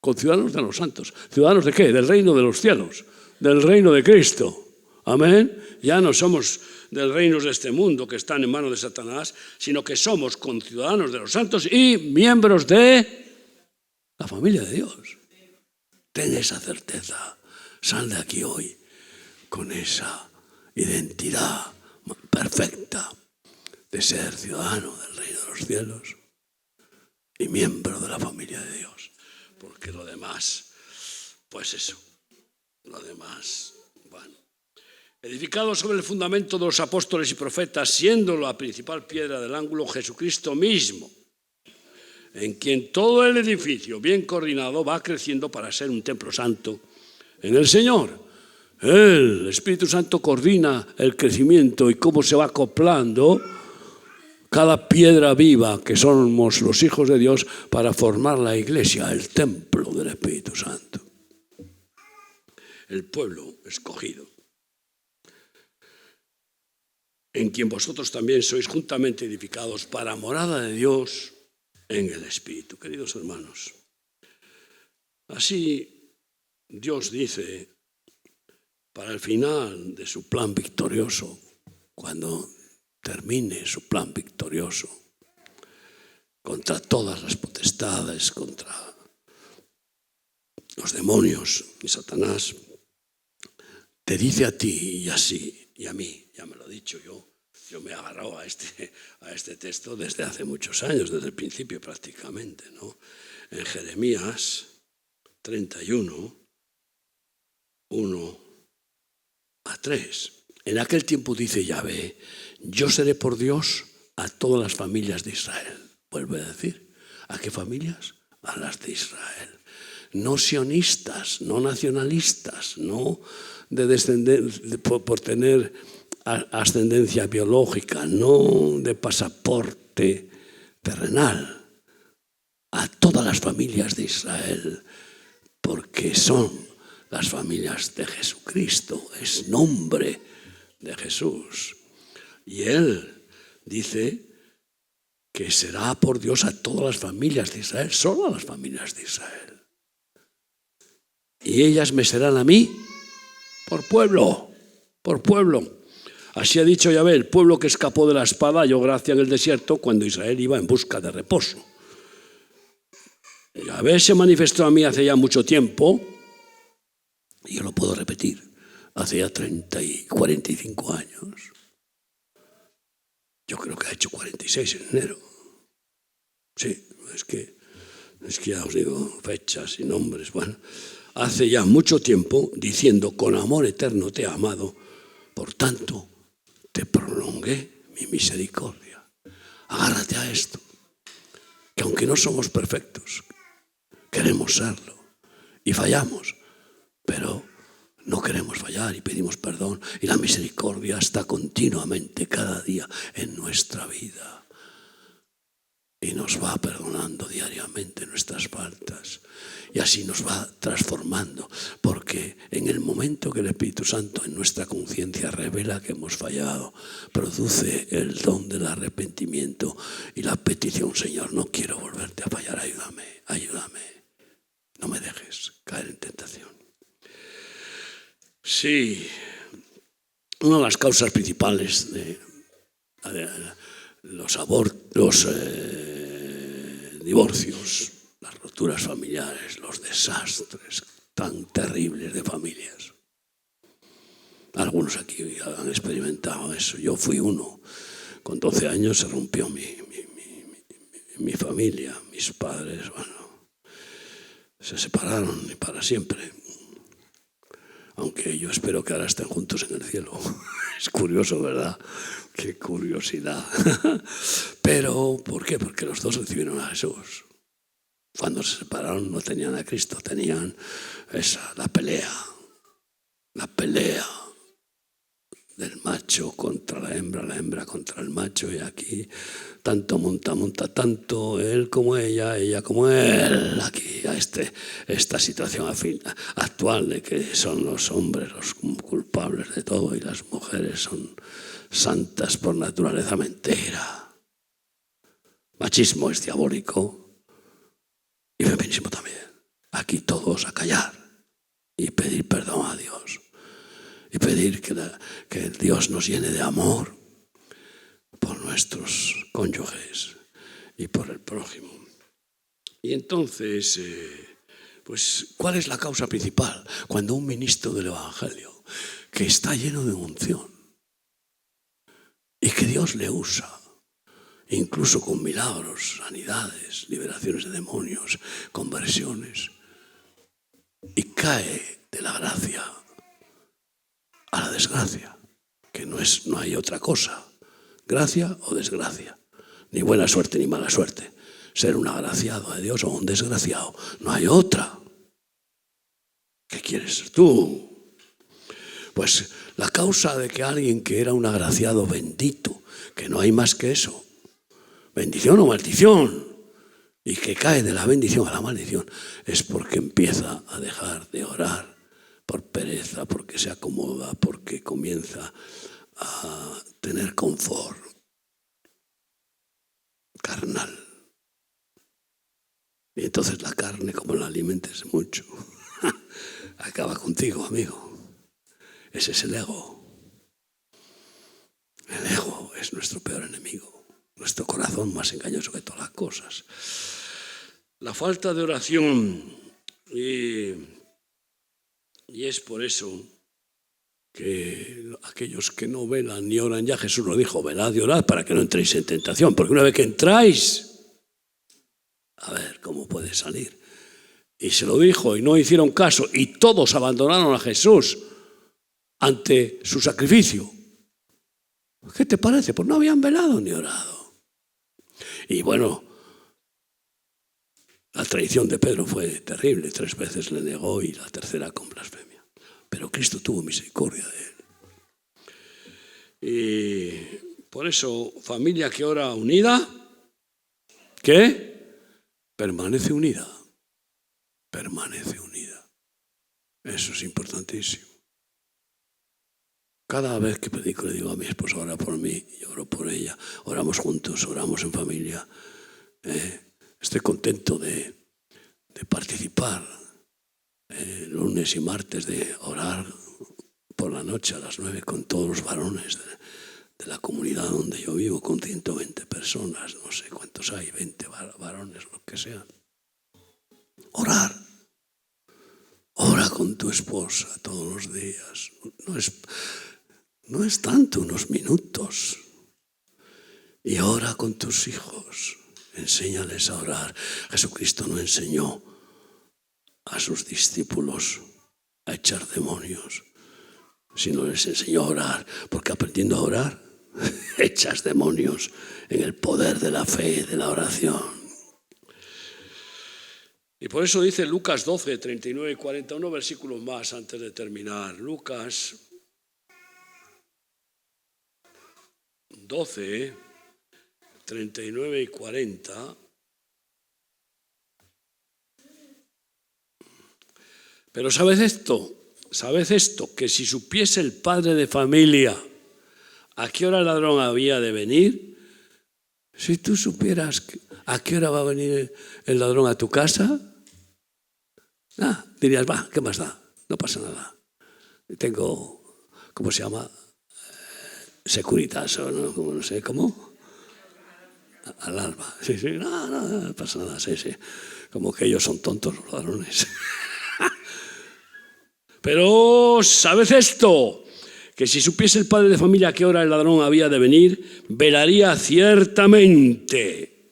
Conciudadanos de los santos. ¿Ciudadanos de qué? Del reino de los cielos, del reino de Cristo. Amén. Ya no somos del reino de este mundo que están en manos de Satanás, sino que somos conciudadanos de los santos y miembros de la familia de Dios. Ten esa certeza. Sal de aquí hoy con esa identidad perfecta de ser ciudadano del reino de los cielos y miembro de la familia de Dios. Porque lo demás, pues eso, lo demás, bueno. Edificado sobre el fundamento de los apóstoles y profetas, siendo la principal piedra del ángulo Jesucristo mismo, en quien todo el edificio bien coordinado va creciendo para ser un templo santo en el Señor. El Espíritu Santo coordina el crecimiento y cómo se va acoplando cada piedra viva que somos los hijos de Dios para formar la iglesia, el templo del Espíritu Santo. El pueblo escogido, en quien vosotros también sois juntamente edificados para morada de Dios en el Espíritu. Queridos hermanos, así Dios dice, para el final de su plan victorioso, cuando termine su plan victorioso, contra todas las potestades, contra los demonios y Satanás, te dice a ti y así, y a mí, ya me lo he dicho yo me he agarrado a este texto desde hace muchos años, desde el principio prácticamente, ¿no? En Jeremías 31, 1 a 3. En aquel tiempo dice Yahvé, yo seré por Dios a todas las familias de Israel. Vuelve a decir, ¿a qué familias? A las de Israel. No sionistas, no nacionalistas, no de descender, por tener ascendencia biológica, no de pasaporte terrenal. A todas las familias de Israel, porque son las familias de Jesucristo, es nombre de Jesús. Y Él dice que será por Dios a todas las familias de Israel, solo a las familias de Israel. Y ellas me serán a mí por pueblo, por pueblo. Así ha dicho Yahvé, el pueblo que escapó de la espada halló gracia en el desierto cuando Israel iba en busca de reposo. Yahvé se manifestó a mí hace ya mucho tiempo, y yo lo puedo repetir, hace ya 45 años. Yo creo que ha hecho 46 en enero. Sí, es que ya os digo fechas y nombres. Bueno, hace ya mucho tiempo diciendo, con amor eterno te he amado, por tanto te prolongué mi misericordia. Agárrate a esto, que aunque no somos perfectos, queremos serlo y fallamos, pero no queremos fallar y pedimos perdón, y la misericordia está continuamente cada día en nuestra vida y nos va perdonando diariamente nuestras faltas y así nos va transformando, porque en el momento que el Espíritu Santo en nuestra conciencia revela que hemos fallado, produce el don del arrepentimiento y la petición, Señor, no quiero volverte a fallar, ayúdame, ayúdame, no me dejes caer en tentación. Sí, una de las causas principales de los divorcios, las roturas familiares, los desastres tan terribles de familias. Algunos aquí han experimentado eso. Yo fui uno. Con 12 años se rompió mi familia, mis padres, bueno, se separaron y para siempre. Aunque yo espero que ahora estén juntos en el cielo. Es curioso, ¿verdad? Qué curiosidad. Pero, ¿por qué? Porque los dos recibieron a Jesús. Cuando se separaron no tenían a Cristo, tenían la pelea del macho contra la hembra contra el macho, y aquí tanto monta tanto él como ella como él, aquí a esta situación actual de que son los hombres los culpables de todo y las mujeres son santas por naturaleza. Mentira. Machismo es diabólico y feminismo también. Aquí todos a callar y pedir perdón a Dios. Y pedir que Dios nos llene de amor por nuestros cónyuges y por el prójimo. Y entonces, pues, ¿cuál es la causa principal? Cuando un ministro del Evangelio, que está lleno de unción y que Dios le usa, incluso con milagros, sanidades, liberaciones de demonios, conversiones, y cae de la gracia a la desgracia, que no hay otra cosa, gracia o desgracia, ni buena suerte ni mala suerte, ser un agraciado de Dios o un desgraciado, no hay otra. ¿Qué quieres ser tú? Pues la causa de que alguien que era un agraciado bendito, que no hay más que eso, bendición o maldición, y que cae de la bendición a la maldición, es porque empieza a dejar de orar por pereza, porque se acomoda, porque comienza a tener confort carnal. Y entonces la carne, como la alimentes mucho, acaba contigo, amigo. Ese es el ego. El ego es nuestro peor enemigo, nuestro corazón más engañoso que todas las cosas. La falta de oración, y es por eso que aquellos que no velan ni oran, ya Jesús lo dijo, velad y orad para que no entréis en tentación, porque una vez que entráis, a ver cómo puede salir. Y se lo dijo y no hicieron caso y todos abandonaron a Jesús ante su sacrificio. ¿Qué te parece? Pues no habían velado ni orado. Y bueno, la traición de Pedro fue terrible, 3 veces le negó y la tercera con blasfemia. Pero Cristo tuvo misericordia de él. Y por eso, familia que ora unida, ¿qué? Permanece unida. Permanece unida. Eso es importantísimo. Cada vez que predico le digo a mi esposa, ora por mí, yo oro por ella. Oramos juntos, oramos en familia. Estoy contento de participar lunes y martes, de orar por la noche a las 9 con todos los varones de la comunidad donde yo vivo, con 120 personas, no sé cuántos hay, 20 varones, lo que sea. Orar. Ora con tu esposa todos los días. No es tanto, unos minutos. Y ora con tus hijos. Enséñales a orar. Jesucristo no enseñó a sus discípulos a echar demonios, sino les enseñó a orar, porque aprendiendo a orar, echas demonios en el poder de la fe, de la oración. Y por eso dice Lucas 12, 39 y 41 versículos más antes de terminar. Lucas 12, 39 y 40. Pero ¿sabes esto? Que si supiese el padre de familia a qué hora el ladrón había de venir, si tú supieras a qué hora va a venir el ladrón a tu casa, dirías, va, ¿qué más da? No pasa nada. Tengo, ¿cómo se llama? Securitas, o no sé, ¿cómo? Alarma. Sí, no pasa nada, sí. Como que ellos son tontos los ladrones. Pero, ¿sabes esto? Que si supiese el padre de familia a qué hora el ladrón había de venir, velaría ciertamente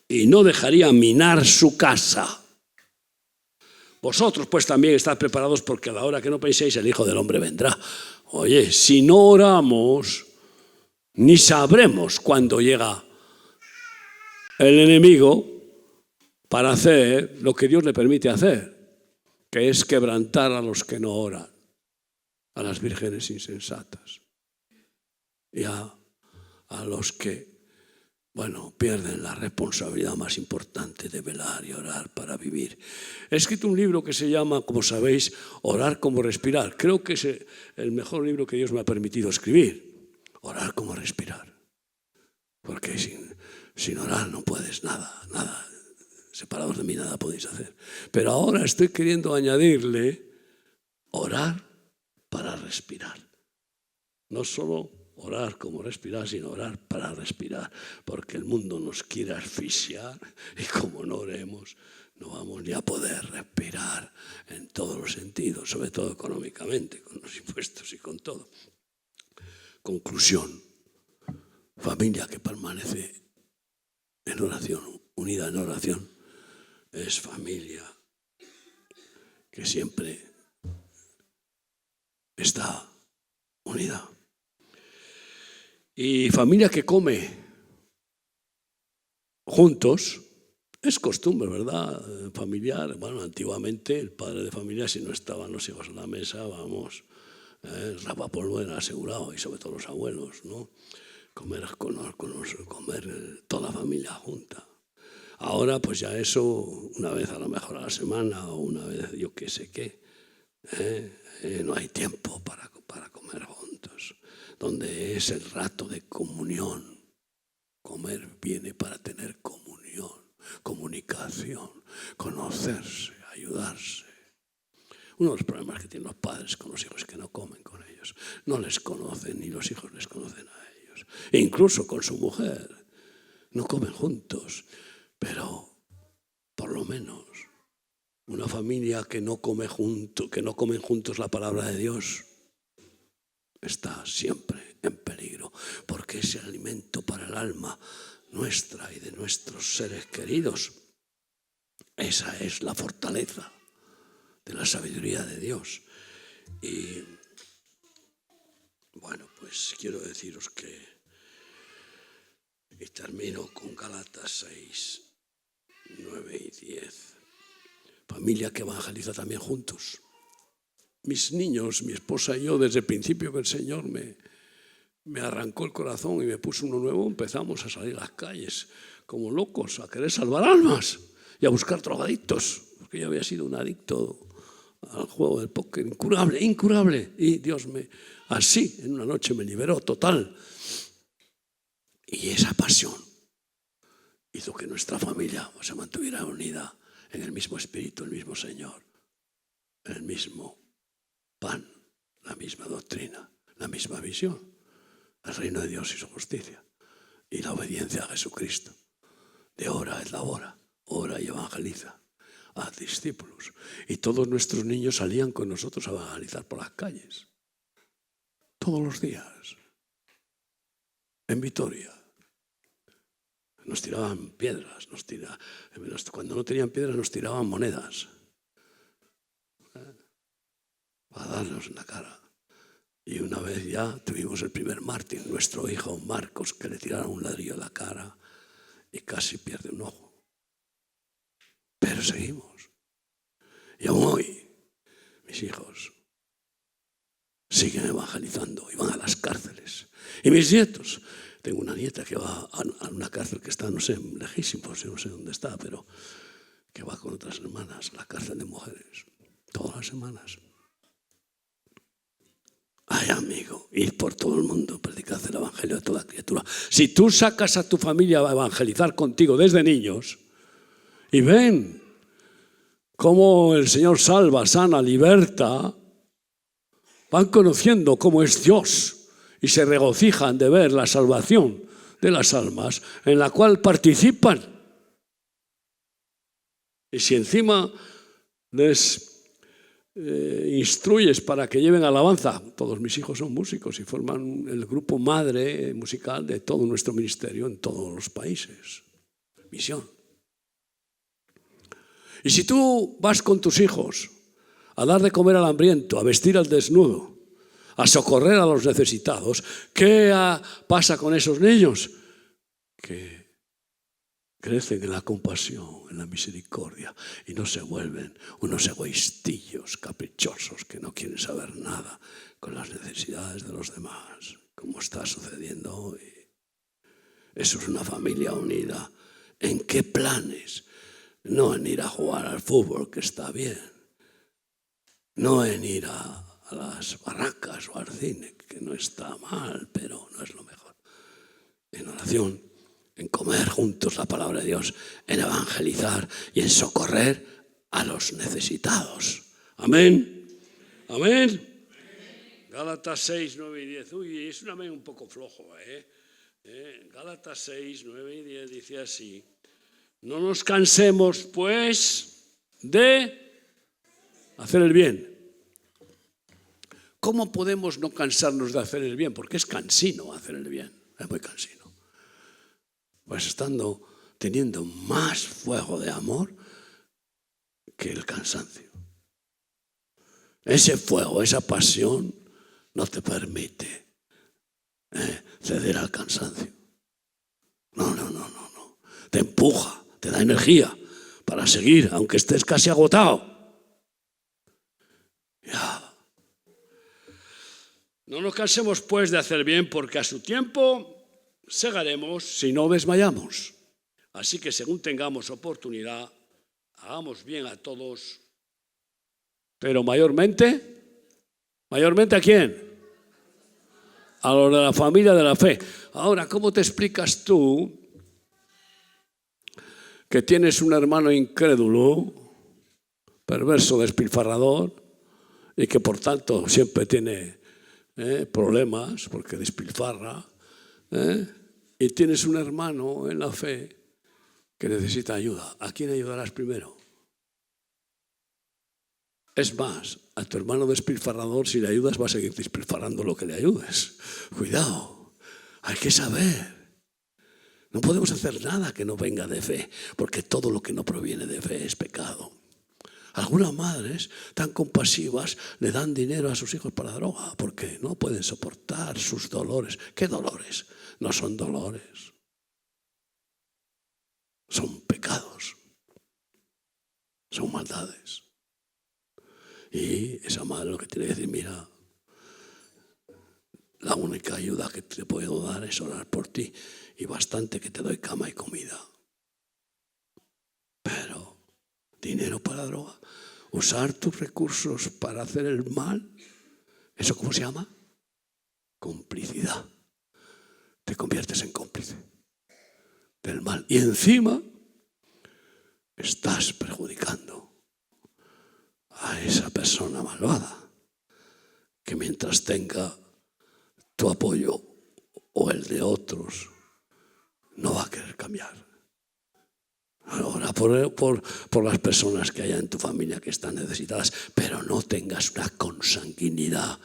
y no dejaría minar su casa. Vosotros pues también estad preparados, porque a la hora que no penséis el Hijo del Hombre vendrá. Oye, si no oramos, ni sabremos cuándo llega el enemigo para hacer lo que Dios le permite hacer, que es quebrantar a los que no oran, a las vírgenes insensatas y a los que, pierden la responsabilidad más importante de velar y orar para vivir. He escrito un libro que se llama, como sabéis, Orar como respirar. Creo que es el mejor libro que Dios me ha permitido escribir. Orar como respirar. Porque Sin orar no puedes nada. Separados de mí nada podéis hacer. Pero ahora estoy queriendo añadirle orar para respirar. No solo orar como respirar, sino orar para respirar. Porque el mundo nos quiere asfixiar y como no oremos, no vamos ni a poder respirar en todos los sentidos, sobre todo económicamente, con los impuestos y con todo. Conclusión. Familia que permanece en oración, unida en oración, es familia que siempre está unida. Y familia que come juntos, es costumbre, ¿verdad? Familiar. Bueno, antiguamente el padre de familia, si no estaban los hijos en la mesa, vamos, rapapolvo era asegurado, y sobre todo los abuelos, ¿no? Comer toda la familia junta. Ahora pues ya eso, una vez a lo mejor a la semana o una vez yo qué sé qué, no hay tiempo para comer juntos, donde es el rato de comunión. Comer viene para tener comunión, comunicación, conocerse, ayudarse. Uno de los problemas que tienen los padres con los hijos es que no comen con ellos, no les conocen ni los hijos les conocen a ellos. E incluso con su mujer, no comen juntos. Pero, por lo menos, una familia que no comen juntos la palabra de Dios, está siempre en peligro, porque es el alimento para el alma nuestra y de nuestros seres queridos. Esa es la fortaleza de la sabiduría de Dios. Y, bueno, pues quiero deciros que, y termino con Gálatas 6, 9 y 10. Familia que evangeliza también juntos. Mis niños, mi esposa y yo, desde el principio que el Señor me arrancó el corazón y me puso uno nuevo, empezamos a salir a las calles como locos, a querer salvar almas y a buscar drogadictos, porque yo había sido un adicto al juego del póker, incurable. Y Dios así, en una noche me liberó total. Y esa pasión hizo que nuestra familia se mantuviera unida en el mismo espíritu, el mismo Señor, el mismo pan, la misma doctrina, la misma visión, el reino de Dios y su justicia y la obediencia a Jesucristo. De ora et labora, ora y evangeliza, haz discípulos. Y todos nuestros niños salían con nosotros a evangelizar por las calles, todos los días, en Vitoria. Nos tiraban piedras, cuando no tenían piedras nos tiraban monedas para darnos en la cara. Y una vez ya tuvimos el primer mártir, nuestro hijo Marcos, que le tiraron un ladrillo en la cara y casi pierde un ojo. Pero seguimos. Y aún hoy mis hijos siguen evangelizando y van a las cárceles. Y mis nietos, tengo una nieta que va a una cárcel que está, no sé, lejísimos, no sé dónde está, pero que va con otras hermanas a la cárcel de mujeres, todas las semanas. Ay, amigo, id por todo el mundo, predicad el evangelio a toda criatura. Si tú sacas a tu familia a evangelizar contigo desde niños y ven cómo el Señor salva, sana, liberta, van conociendo cómo es Dios y se regocijan de ver la salvación de las almas en la cual participan. Y si encima les instruyes para que lleven alabanza, todos mis hijos son músicos y forman el grupo madre musical de todo nuestro ministerio en todos los países. Misión. Y si tú vas con tus hijos a dar de comer al hambriento, a vestir al desnudo, a socorrer a los necesitados, ¿qué pasa con esos niños? Que crecen en la compasión, en la misericordia y no se vuelven unos egoístillos, caprichosos que no quieren saber nada con las necesidades de los demás, como está sucediendo hoy. Eso es una familia unida. ¿En qué planes? No en ir a jugar al fútbol, que está bien. No en ir a las barracas o al cine, que no está mal, pero no es lo mejor. En oración, en comer juntos la palabra de Dios, en evangelizar y en socorrer a los necesitados. Amén. Amén. Gálatas 6, 9 y 10. Uy, es un amén un poco flojo, Gálatas 6, 9 y 10 dice así: no nos cansemos, pues, de hacer el bien. ¿Cómo podemos no cansarnos de hacer el bien? Porque es cansino hacer el bien, es muy cansino. Pues teniendo más fuego de amor que el cansancio. Ese fuego, esa pasión no te permite ceder al cansancio. No. Te empuja, te da energía para seguir, aunque estés casi agotado. Ya. No nos cansemos pues de hacer bien, porque a su tiempo segaremos si no desmayamos. Así que según tengamos oportunidad, hagamos bien a todos, pero mayormente ¿a quién? A los de la familia de la fe. Ahora, ¿cómo te explicas tú que tienes un hermano incrédulo, perverso, despilfarrador, y que por tanto siempre tiene problemas porque despilfarra, y tienes un hermano en la fe que necesita ayuda? ¿A quién ayudarás primero? Es más, a tu hermano despilfarrador, si le ayudas, va a seguir despilfarrando lo que le ayudes. Cuidado, hay que saber. No podemos hacer nada que no venga de fe, porque todo lo que no proviene de fe es pecado. Algunas madres tan compasivas le dan dinero a sus hijos para la droga porque no pueden soportar sus dolores. ¿Qué dolores? No son dolores. Son pecados. Son maldades. Y esa madre lo que tiene que decir: mira, la única ayuda que te puedo dar es orar por ti, y bastante que te doy cama y comida. Pero dinero para la droga, usar tus recursos para hacer el mal, ¿eso cómo se llama? Complicidad. Te conviertes en cómplice del mal y encima estás perjudicando a esa persona malvada, que mientras tenga tu apoyo o el de otros, no va a querer cambiar. Ahora por las personas que haya en tu familia que están necesitadas, pero no tengas una consanguinidad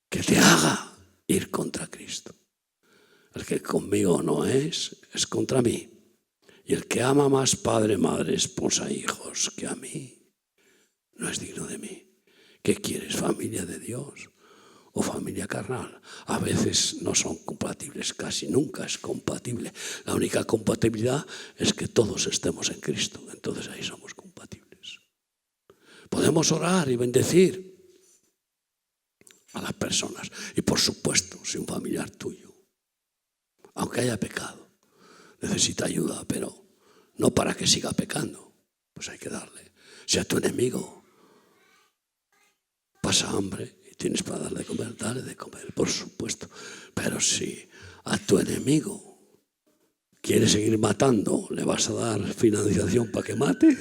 que te haga ir contra Cristo. El que conmigo no es contra mí. Y el que ama más padre, madre, esposa, hijos que a mí, no es digno de mí. ¿Qué quieres? ¿Familia de Dios o familia carnal? A veces no son compatibles, casi nunca es compatible. La única compatibilidad es que todos estemos en Cristo. Entonces ahí somos compatibles. Podemos orar y bendecir a las personas. Y por supuesto, si un familiar tuyo, aunque haya pecado, necesita ayuda, pero no para que siga pecando, pues hay que darle. Si a tu enemigo pasa hambre y tienes para darle de comer, dale de comer, por supuesto. Pero si a tu enemigo quiere seguir matando, ¿le vas a dar financiación para que mate?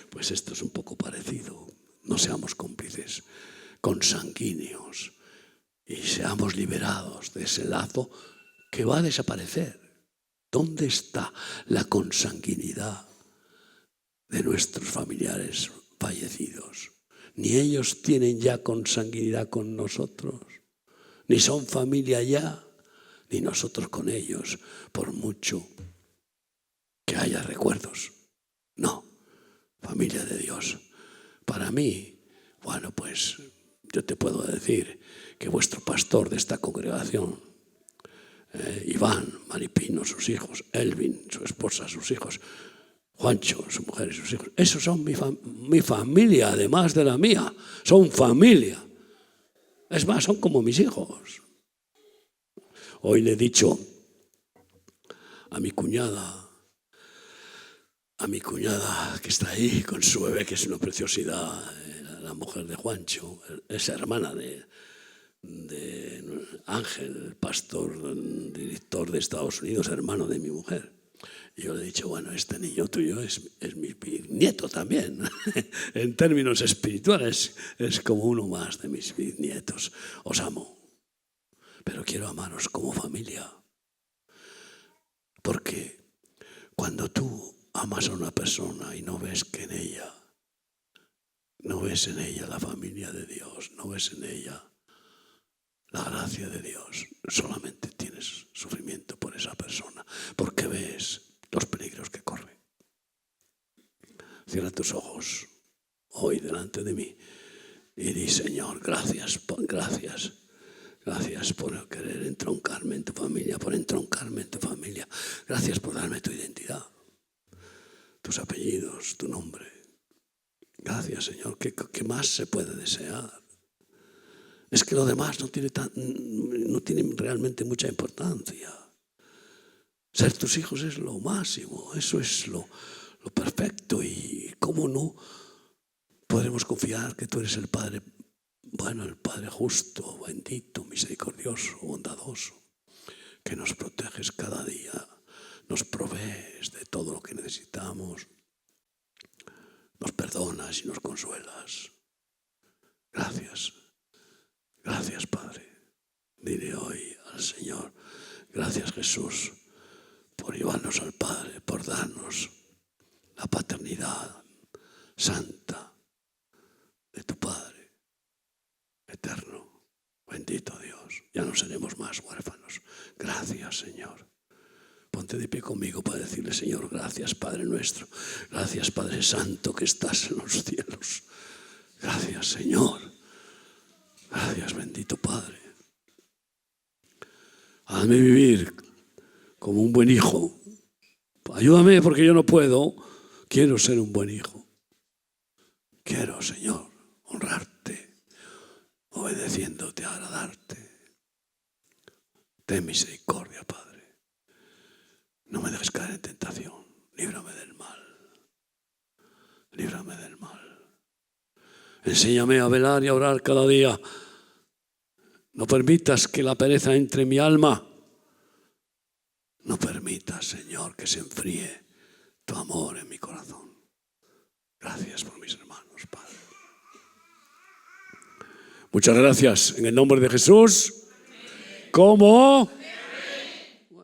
Pues esto es un poco parecido. No seamos cómplices, consanguíneos, y seamos liberados de ese lazo que va a desaparecer. ¿Dónde está la consanguinidad de nuestros familiares fallecidos? Ni ellos tienen ya consanguinidad con nosotros, ni son familia ya, ni nosotros con ellos, por mucho que haya recuerdos. No, familia de Dios. Para mí, bueno, pues yo te puedo decir que vuestro pastor de esta congregación, Iván, Maripino, sus hijos, Elvin, su esposa, sus hijos, Juancho, su mujer y sus hijos, esos son mi familia, además de la mía. Son familia. Es más, son como mis hijos. Hoy le he dicho a mi cuñada que está ahí con su bebé, que es una preciosidad, la mujer de Juancho, es hermana de de Ángel, pastor, director de Estados Unidos, hermano de mi mujer. Y yo le he dicho, bueno, este niño tuyo es mi bisnieto también. En términos espirituales, es como uno más de mis bisnietos. Os amo, pero quiero amaros como familia. Porque cuando tú amas a una persona y no ves que en ella, no ves en ella la familia de Dios, no ves en ella la gracia de Dios, solamente tienes sufrimiento por esa persona, porque ves los peligros que corre. Cierra tus ojos hoy delante de mí y di, Señor, gracias. Gracias por querer entroncarme en tu familia, por entroncarme en tu familia. Gracias por darme tu identidad, tus apellidos, tu nombre. Gracias, Señor. ¿Qué más se puede desear? Es que lo demás no tiene realmente mucha importancia. Ser tus hijos es lo máximo, eso es lo perfecto. Y cómo no podremos confiar que tú eres el Padre bueno, el Padre justo, bendito, misericordioso, bondadoso, que nos proteges cada día, nos provees de todo lo que necesitamos, nos perdonas y nos consuelas. Gracias, gracias, Padre. Dile hoy al Señor, gracias, Jesús, por llevarnos al Padre, por darnos la paternidad santa de tu Padre eterno. Bendito Dios, ya no seremos más huérfanos. Gracias, Señor. Ponte de pie conmigo para decirle, Señor, gracias, Padre nuestro. Gracias, Padre Santo, que estás en los cielos. Gracias, Señor. Gracias, bendito Padre. Hazme vivir como un buen hijo. Ayúdame porque yo no puedo. Quiero ser un buen hijo. Quiero, Señor, honrarte, obedeciéndote, agradarte. Ten misericordia, Padre. No me dejes caer en tentación. Líbrame del mal. Líbrame del mal. Enséñame a velar y a orar cada día. No permitas que la pereza entre en mi alma. No permitas, Señor, que se enfríe tu amor en mi corazón. Gracias por mis hermanos, Padre. Muchas gracias. En el nombre de Jesús. ¿Cómo?